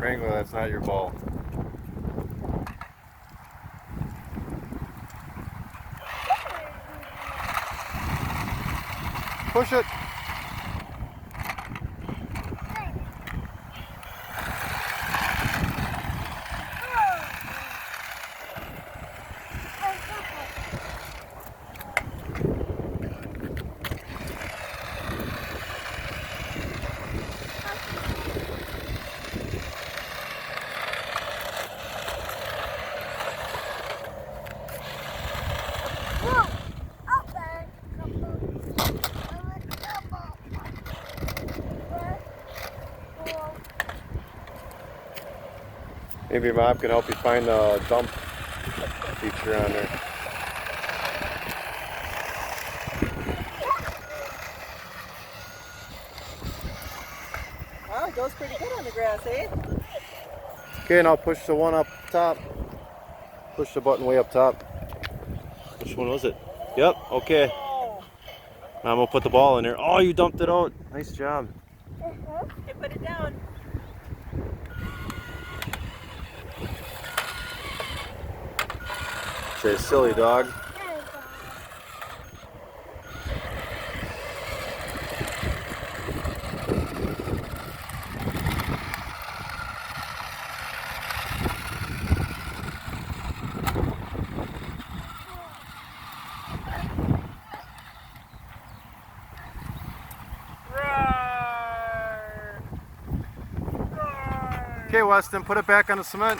Wrangler, that's not your ball. Push it. Maybe Mom can help you find the dump feature on there. Wow, it goes pretty good on the grass, eh? Okay, now push the one up top. Push the button way up top. Which one was it? Yep, okay. Now I'm gonna put the ball in there. Oh, you dumped it out. Nice job. Okay, put it down. Say silly dog. Okay, Weston, put it back on the cement.